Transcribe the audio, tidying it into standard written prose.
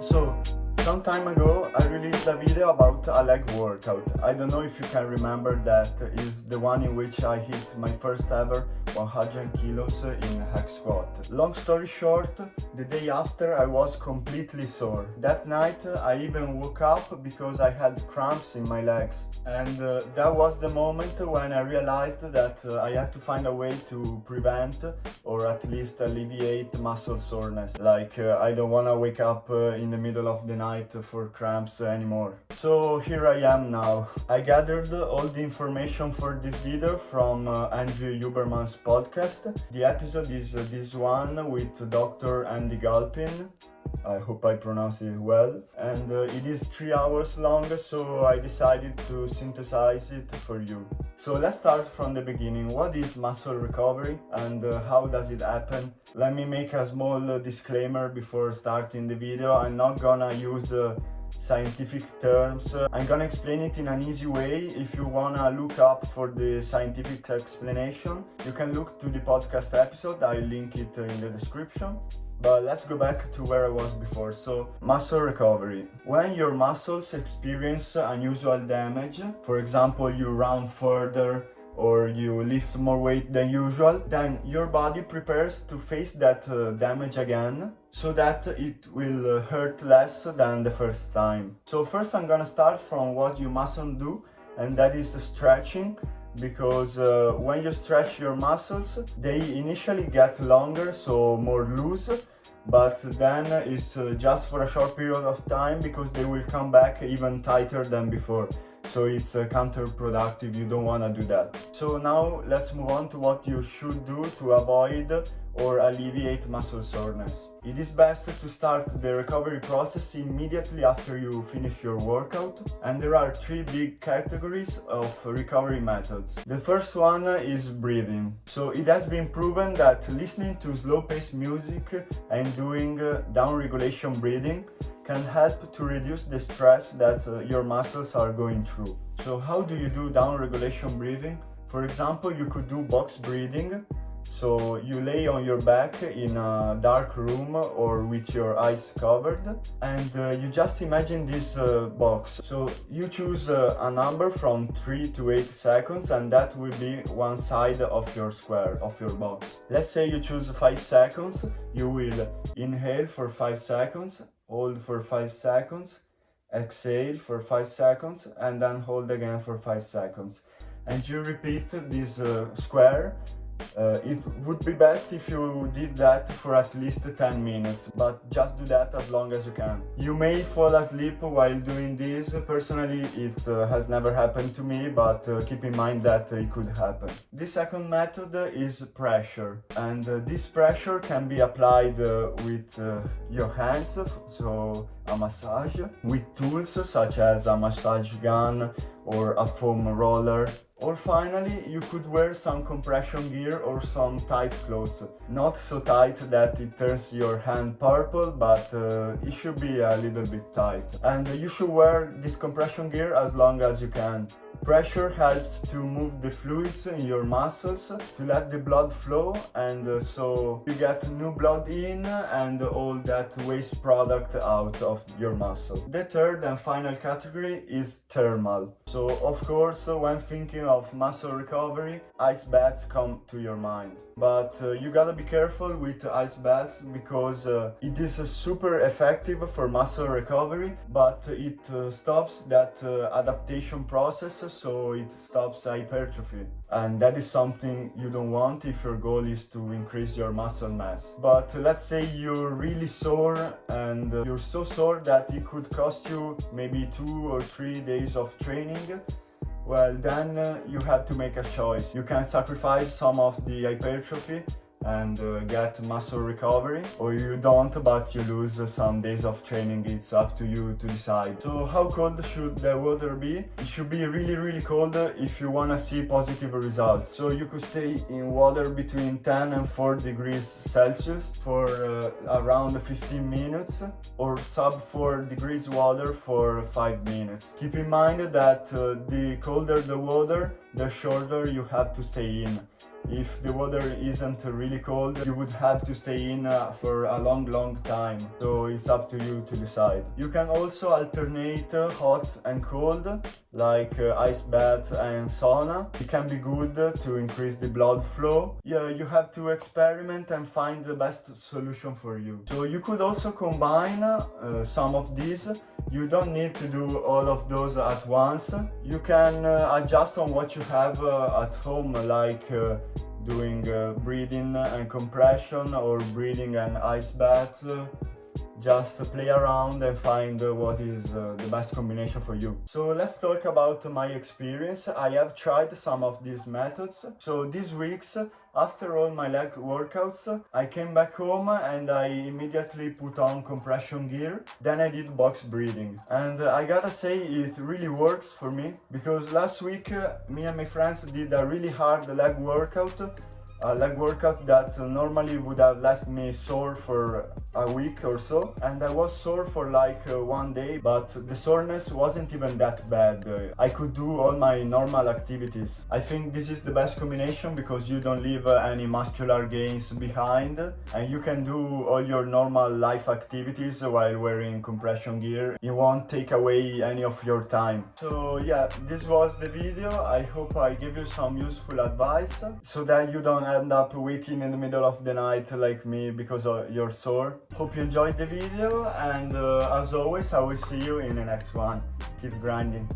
So, some time ago I released a video about a leg workout. I don't know if you can remember, that is the one in which I hit my first ever 100 kilos in hack squat. Long story short, the day after I was completely sore. That night I even woke up because I had cramps in my legs. And that was the moment when I realized that I had to find a way to prevent or at least alleviate muscle soreness. Like I don't want to wake up in the middle of the night for cramps anymore. So here I am now. I gathered all the information for this video from Andrew Huberman's podcast. The episode is this one with Dr. Andy Galpin. I hope I pronounce it well, and it is 3 hours long, so I decided to synthesize it for you. So let's start from the beginning. What is muscle recovery and how does it happen? Let me make a small disclaimer before starting the video. I'm not gonna use scientific terms. I'm gonna explain it in an easy way. If you wanna look up for the scientific explanation, you can look to the podcast episode. I'll link it in the description. But let's go back to where I was before. So, muscle recovery. When your muscles experience unusual damage, for example, you run further or you lift more weight than usual, then your body prepares to face that damage again so that it will hurt less than the first time. So first I'm gonna start from what you mustn't do, and that is stretching. Because when you stretch your muscles, they initially get longer, so more loose, but then it's just for a short period of time because they will come back even tighter than before. So it's counterproductive, you don't want to do that. So now let's move on to what you should do to avoid or alleviate muscle soreness. It is best to start the recovery process immediately after you finish your workout, and there are 3 big categories of recovery methods. The first one is breathing. So it has been proven that listening to slow-paced music and doing down regulation breathing can help to reduce the stress that your muscles are going through. So how do you do down regulation breathing? For example, you could do box breathing. So you lay on your back in a dark room or with your eyes covered, and you just imagine this box. So you choose a number from 3 to 8 seconds, and that will be one side of your square, of your box. Let's say you choose 5 seconds. You will inhale for 5 seconds, hold for 5 seconds, exhale for 5 seconds, and then hold again for 5 seconds. And you repeat this square. It would be best if you did that for at least 10 minutes, but just do that as long as you can. You may fall asleep while doing this. Personally, it has never happened to me, but keep in mind that it could happen. The second method is pressure, and this pressure can be applied with your hands, so a massage, with tools such as a massage gun or a foam roller. Or finally, you could wear some compression gear or some tight clothes. Not so tight that it turns your hand purple, but it should be a little bit tight. And you should wear this compression gear as long as you can. Pressure helps to move the fluids in your muscles to let the blood flow, and so you get new blood in and all that waste product out of your muscle. The third and final category is thermal. So of course, when thinking of muscle recovery, ice baths come to your mind. But you gotta be careful with ice baths because it is super effective for muscle recovery, but it stops that adaptation process, so it stops hypertrophy. And that is something you don't want if your goal is to increase your muscle mass. But let's say you're really sore, and you're so sore that it could cost you maybe 2 or 3 days of training. Well, then you have to make a choice. You can sacrifice some of the hypertrophy and get muscle recovery, or you don't, but you lose some days of training. It's up to you to decide. So how cold should the water be? It should be really cold if you want to see positive results. So you could stay in water between 10 and 4 degrees Celsius for around 15 minutes, or sub 4 degrees water for 5 minutes. Keep in mind that the colder the water, the shorter you have to stay in. if the water isn't really cold, you would have to stay in for a long time. So it's up to you to decide. You can also alternate hot and cold, like ice bath and sauna. It can be good to increase the blood flow. Yeah, you have to experiment and find the best solution for you. So you could also combine some of these. You don't need to do all of those at once. You can adjust on what you have at home, like doing breathing and compression or breathing and ice bath. Just play around and find what is the best combination for you. So let's talk about my experience. I have tried some of these methods. So these weeks, after all my leg workouts, I came back home and I immediately put on compression gear. Then I did box breathing. And I gotta say, it really works for me, because last week me and my friends did a really hard leg workout. A leg workout that normally would have left me sore for a week or so, and I was sore for like 1 day, but the soreness wasn't even that bad. I could do all my normal activities. I think this is the best combination because you don't leave any muscular gains behind, and you can do all your normal life activities while wearing compression gear. It won't take away any of your time. So yeah, this was the video. I hope I gave you some useful advice so that you don't end up waking in the middle of the night like me because you're sore. Hope you enjoyed the video, and as always, I will see you in the next one. Keep grinding.